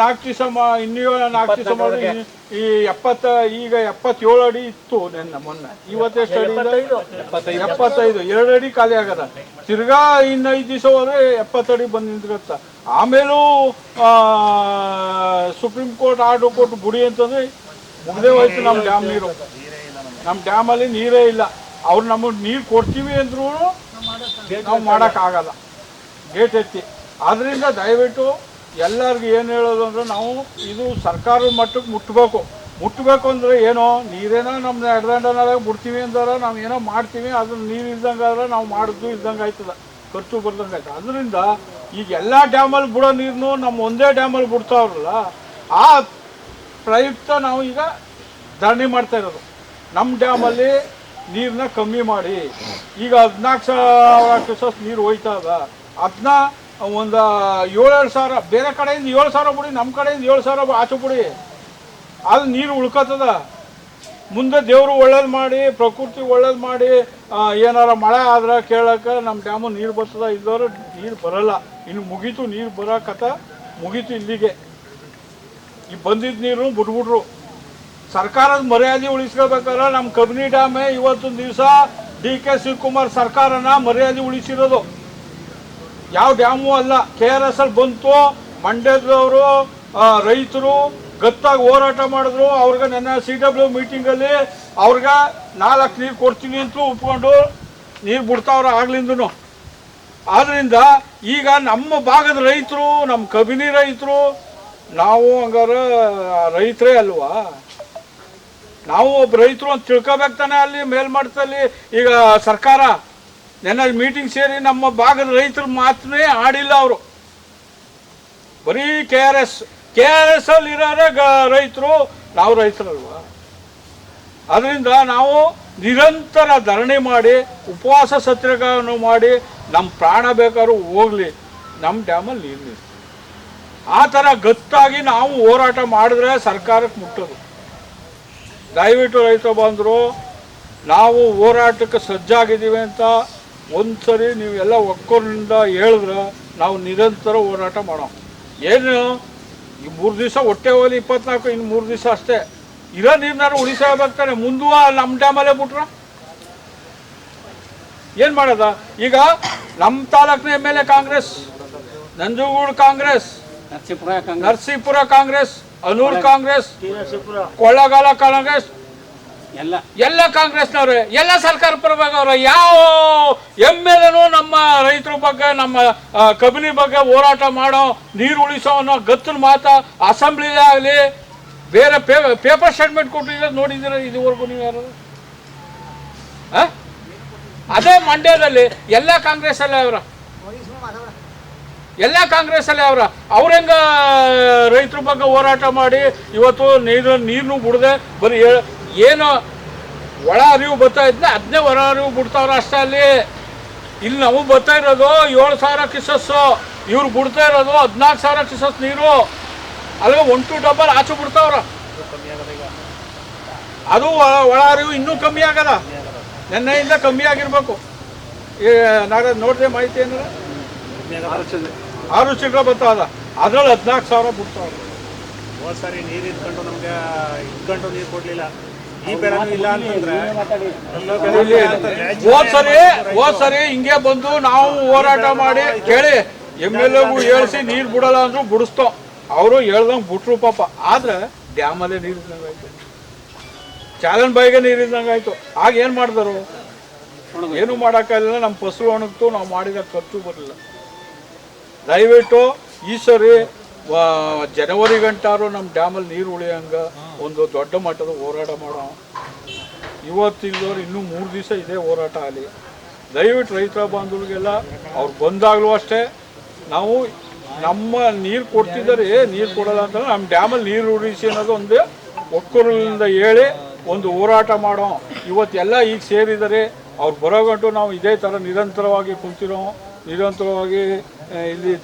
4 ದಿವಸ ಇನ್ನೂ 4 ದಿವಸ ಮಾಡಿದ್ರೆ ಈ 77 ಅಡಿ ಇತ್ತು ಮೊನ್ನೆ. ಇವತ್ತೆಷ್ಟು ಅಡಿ? 75. 2 ಅಡಿ ಖಾಲಿ ಆಗದ. ತಿರ್ಗಾ ಇನ್ನು 5 ದಿವಸ ಹೋದ್ರೆ 70 ಅಡಿ ಬಂದು ನಿಂತ್ಕತ್ತ. ಆಮೇಲೂ ಸುಪ್ರೀಂ ಕೋರ್ಟ್ ಆರ್ಡರ್ ಕೊಟ್ಟು ಬಿಡಿ ಅಂತಂದ್ರೆ ಮುಗ್ದೇ ಹೋಯ್ತು ನಮ್ಮ ಡ್ಯಾಮ್ ನೀರು. ನಮ್ಮ ಡ್ಯಾಮಲ್ಲಿ ನೀರೇ ಇಲ್ಲ. ಅವ್ರು ನಮಗೆ ನೀರು ಕೊಡ್ತೀವಿ ಅಂದ್ರೂ ನಾವು ಮಾಡೋಕ್ಕಾಗಲ್ಲ ಗೇಟ್ ಎತ್ತಿ. ಆದ್ದರಿಂದ ದಯವಿಟ್ಟು ಎಲ್ಲರಿಗೂ ಏನು ಹೇಳೋದು ಅಂದರೆ, ನಾವು ಇದು ಸರ್ಕಾರದ ಮಟ್ಟಕ್ಕೆ ಮುಟ್ಟಬೇಕು ಅಂದರೆ ಏನೋ ನೀರೇನೋ ನಮ್ಮ ಎಡ್ದಂಡನಾಗ ಬಿಡ್ತೀವಿ ಅಂದಾರ ನಾವು ಏನೋ ಮಾಡ್ತೀವಿ. ಅದ್ರ ನೀರು ಇಲ್ದಂಗೆ ಆದ್ರೆ ನಾವು ಮಾಡಿದ್ದು ಇಲ್ದಂಗೆ ಆಯ್ತದ, ಖರ್ಚು ಬರ್ದಂಗೆ ಆಯ್ತದೆ. ಅದರಿಂದ ಈಗ ಎಲ್ಲ ಡ್ಯಾಮಲ್ಲಿ ಬಿಡೋ ನೀರನ್ನು ನಮ್ಮ ಒಂದೇ ಡ್ಯಾಮಲ್ಲಿ ಬಿಡ್ತಾವ್ರಲ್ಲ, ಆ ಪ್ರಯುಕ್ತ ನಾವು ಈಗ ಧರಣಿ ಮಾಡ್ತಾ ಇರೋದು. ನಮ್ಮ ಡ್ಯಾಮಲ್ಲಿ ನೀರನ್ನ ಕಮ್ಮಿ ಮಾಡಿ. ಈಗ 14,000 ಕ್ಯೂಸೆಸ್ ನೀರು ಹೋಯ್ತಾ ಅದ. ಅದನ್ನ ಒಂದು 7,000 ಸಾವಿರ ಬೇರೆ ಕಡೆಯಿಂದ 7,000 ಬಿಡಿ, ನಮ್ಮ ಕಡೆಯಿಂದ 7,000 ಆಚೆ ಬಿಡಿ, ಅದು ನೀರು ಉಳ್ಕೋತದ. ಮುಂದೆ ದೇವರು ಒಳ್ಳೇದು ಮಾಡಿ, ಪ್ರಕೃತಿ ಒಳ್ಳೇದು ಮಾಡಿ, ಏನಾರ ಮಳೆ ಆದ್ರೆ ಕೇಳಕ್ಕೆ ನಮ್ಮ ಡ್ಯಾಮು ನೀರು ಬರ್ತದ. ಇದ್ದವರು ನೀರು ಬರಲ್ಲ. ಇನ್ನು ಮುಗೀತು, ನೀರು ಬರೋ ಕಥೆ ಮುಗೀತು ಇಲ್ಲಿಗೆ. ಈ ಬಂದಿದ್ದ ನೀರು ಬಿಟ್ಬಿಟ್ರು. ಸರ್ಕಾರದ ಮರ್ಯಾದೆ ಉಳಿಸ್ಕೋಬೇಕಾದ್ರೆ ನಮ್ಮ ಕಬಿನಿ ಡ್ಯಾಮೇ ಇವತ್ತೊಂದು ದಿವಸ DK ಶಿವಕುಮಾರ್ ಸರ್ಕಾರನ ಮರ್ಯಾದೆ ಉಳಿಸಿರೋದು. ಯಾವ ಡ್ಯಾಮು ಅಲ್ಲ. KRS ಅಲ್ಲಿ ಬಂತು, ಮಂಡ್ಯದವರು ರೈತರು ಗತ್ತಾಗಿ ಹೋರಾಟ ಮಾಡಿದ್ರು. ಅವ್ರಿಗೆ ನನ್ನ CW ಮೀಟಿಂಗಲ್ಲಿ ಅವ್ರಿಗೆ 4 ನೀರು ಕೊಡ್ತೀನಿ ಅಂತ ಒಪ್ಕೊಂಡು ನೀರು ಬಿಡ್ತಾವ್ರ ಆಗ್ಲಿಂದೂ. ಆದ್ದರಿಂದ ಈಗ ನಮ್ಮ ಭಾಗದ ರೈತರು, ನಮ್ಮ ಕಬಿನಿ ರೈತರು, ನಾವು ಹಂಗಾರೆ ರೈತರೇ ಅಲ್ವಾ? ನಾವು ಒಬ್ಬ ರೈತರು ಅಂತ ತಿಳ್ಕೊಬೇಕು ತಾನೆ. ಅಲ್ಲಿ ಮೇಲ್ಮಟ್ಟದಲ್ಲಿ ಈಗ ಸರ್ಕಾರ ನೆನ್ನೆ ಮೀಟಿಂಗ್ ಸೇರಿ ನಮ್ಮ ಭಾಗದ ರೈತರ ಮಾತನ್ನೇ ಆಡಿಲ್ಲ ಅವರು. ಬರೀ KRS ಅಲ್ಲಿ ಇರೋರೆ ರೈತರು, ನಾವು ರೈತರಲ್ವಾ? ಅದರಿಂದ ನಾವು ನಿರಂತರ ಧರಣಿ ಮಾಡಿ, ಉಪವಾಸ ಸತ್ಯಾಗ್ರಹವನ್ನು ಮಾಡಿ, ನಮ್ಮ ಪ್ರಾಣ ಬೇಕಾದ್ರೂ ಹೋಗಲಿ, ನಮ್ಮ ಡ್ಯಾಮಲ್ಲಿ ನೀರು ನಿಲ್ಲಿಸ್ತೀವಿ. ಆ ಥರ ಗತ್ತಾಗಿ ನಾವು ಹೋರಾಟ ಮಾಡಿದ್ರೆ ಸರ್ಕಾರಕ್ಕೆ ಮುಟ್ಟೋದು. ದಯವಿಟ್ಟು ರೈತ ಬಂದರು, ನಾವು ಹೋರಾಟಕ್ಕೆ ಸಜ್ಜಾಗಿದ್ದೀವಿ ಅಂತ ಒಂದ್ಸರಿ ನೀವೆಲ್ಲ ಒಕ್ಕೊರಿಂದ ಹೇಳಿದ್ರೆ ನಾವು ನಿರಂತರ ಹೋರಾಟ ಮಾಡೋಣ. ಏನು ಈ 3 ದಿವಸ ಹೊಟ್ಟೆ ಹೋಗಲಿ, 24, ಇನ್ನು 3 ದಿವಸ ಅಷ್ಟೇ. ಇರೋ ನೀರ್ನಾರು ಉಳಿಸಬೇಕಾನೆ. ಮುಂದೂ ನಮ್ಮ ಡ್ಯಾಮಲ್ಲೇ ಬಿಟ್ರ ಏನು ಮಾಡೋದ? ಈಗ ನಮ್ಮ ತಾಲೂಕಿನ MLA ಕಾಂಗ್ರೆಸ್, ನಂಜನಗೂಡು ಕಾಂಗ್ರೆಸ್, ನರಸೀಪುರ ಕಾಂಗ್ರೆಸ್, ಅನೂರು ಕಾಂಗ್ರೆಸ್, ಕೊಳ್ಳಗಾಲ ಕಾಂಗ್ರೆಸ್, ಎಲ್ಲ ಕಾಂಗ್ರೆಸ್ನವ್ರೆ, ಎಲ್ಲ ಸರ್ಕಾರ ಪರವಾಗವ್ರೆ. ಯಾವ MLAನೂ ನಮ್ಮ ರೈತರ ಬಗ್ಗೆ, ನಮ್ಮ ಕಬಿನಿ ಬಗ್ಗೆ ಹೋರಾಟ ಮಾಡೋ, ನೀರು ಉಳಿಸೋ ಅನ್ನೋ ಗತ್ತನ ಮಾತ ಅಸೆಂಬ್ಲಿಲೇ ಆಗಲಿ, ಬೇರೆ ಪೇಪರ್ ಸ್ಟೇಟ್ಮೆಂಟ್ ಕೊಟ್ಟಿದ್ರೆ ನೋಡಿದ್ದೀರ ಇದುವರೆಗೂ ನೀವು ಯಾರು? ಅದೇ ಮಂಡ್ಯದಲ್ಲಿ ಎಲ್ಲ ಕಾಂಗ್ರೆಸ್ಸಲ್ಲೇ ಅವರ, ಎಲ್ಲ ಕಾಂಗ್ರೆಸ್ಸಲ್ಲೇ ಅವ್ರ ಹೆಂಗ ರೈತರ ಬಗ್ಗೆ ಹೋರಾಟ ಮಾಡಿ ಇವತ್ತು ನೀರನ್ನು ಬಿಡದೆ ಬರೀ ಏನು ಒಳ ಅರಿವು ಬರ್ತಾ ಇದ್ದೆ ಅದನ್ನೇ ಹೊರ ಅರಿವು ಬಿಡ್ತಾವ್ರ ಅಷ್ಟೇ. ಅಲ್ಲಿ ಇಲ್ಲಿ ನಾವು ಬರ್ತಾ ಇರೋದು 7,000 ಕ್ಯೂಸೆಸ್ಸು, ಇವ್ರು ಬಿಡ್ತಾ ಇರೋದು 14,000 ಕ್ಯೂಸೆಸ್ ನೀರು. ಅಲ್ವ 1 to ಡಬಲ್ ಆಚೆ ಬಿಡ್ತಾವ್ರ. ಅದು ಒಳ ಅರಿವು ಇನ್ನೂ ಕಮ್ಮಿ ಆಗದ. ನೆನ್ನೆಯಿಂದ ಕಮ್ಮಿ ಆಗಿರ್ಬೇಕು. ನಾಳೆ ನೋಡಿದೆ ಮಾಹಿತಿ ಅಂದ್ರೆ 6 ಚಿಲ್ಲರೆ ಬರ್ತಾವಲ್ಲ, ಅದ್ರಲ್ಲಿ 14,000 ಬಿಡ್ತಾವ್ರ. ಹೋದ್ ಸರಿ ನೀರು ಇಟ್ಕೊಂಡು ನಮ್ಗೆ ಇಟ್ಕೊಂಡು ನೀರು ಕೊಡ್ಲಿಲ್ಲ. ಈ ಬೆಳೆ ಇಲ್ಲ ಅಂತಂದ್ರೆ ಹೋದ್ ಸರಿ ಹಿಂಗೆ ಬಂದು ನಾವು ಹೋರಾಟ ಮಾಡಿ ಕೇಳಿ MLAಗೂ ಹೇಳಿಸಿ ನೀರು ಬಿಡಲ್ಲ ಅಂದ್ರು ಬಿಡಿಸ್ತೋ. ಅವರು ಹೇಳ್ದಂಗೆ ಬಿಟ್ರು ಪಾಪ. ಆದ್ರೆ ಡ್ಯಾಮಲ್ಲೇ ನೀರು ಇದ್ದಂಗೆ ಆಯ್ತು, ಚಾಲನ್ ಬಾಯಿಗೆ ನೀರು ಇದ್ದಂಗೆ ಆಯ್ತು. ಆಗ ಏನು ಮಾಡಿದ್ರು? ಏನು ಮಾಡೋಕ್ಕಾಗಲಿಲ್ಲ. ನಮ್ಮ ಫಸಲು ಒಣಗ್ತು, ನಾವು ಮಾಡಿದ ಖರ್ಚು ಬರಲಿಲ್ಲ. ದಯವಿಟ್ಟು ಈ ಸರಿ ಜನವರಿ ಗಂಟಾರು ನಮ್ಮ ಡ್ಯಾಮಲ್ಲಿ ನೀರು ಉಳಿಯಂಗೆ ಒಂದು ದೊಡ್ಡ ಮಟ್ಟದ ಹೋರಾಟ ಮಾಡೋಣ. ಇವತ್ತಿಲ್ಲದವ್ರು ಇನ್ನೂ 3 ದಿವಸ ಇದೇ ಹೋರಾಟ ಆಗಲಿ. ದಯವಿಟ್ಟು ರೈತರ ಬಾಂಧವರಿಗೆಲ್ಲ ಅವ್ರು ಬಂದಾಗಲೂ ಅಷ್ಟೇ, ನಾವು ನಮ್ಮ ನೀರು ಕೊಡ್ತಿದ್ದಾರೆ, ನೀರು ಕೊಡಲ್ಲ ಅಂತಂದ್ರೆ ನಮ್ಮ ಡ್ಯಾಮಲ್ಲಿ ನೀರು ಉಳಿಸಿ ಅನ್ನೋದು ಒಂದು ಒಕ್ಕೂರಿಂದ ಹೇಳಿ ಒಂದು ಹೋರಾಟ ಮಾಡೋ. ಇವತ್ತೆಲ್ಲ ಈಗ ಸೇರಿದರೆ ಅವ್ರು ಬರೋ ಗಂಟು ನಾವು ಇದೇ ಥರ ನಿರಂತರವಾಗಿ ಕುಂತಿರೋ, ನಿರಂತರವಾಗಿ ಇಲ್ಲಿ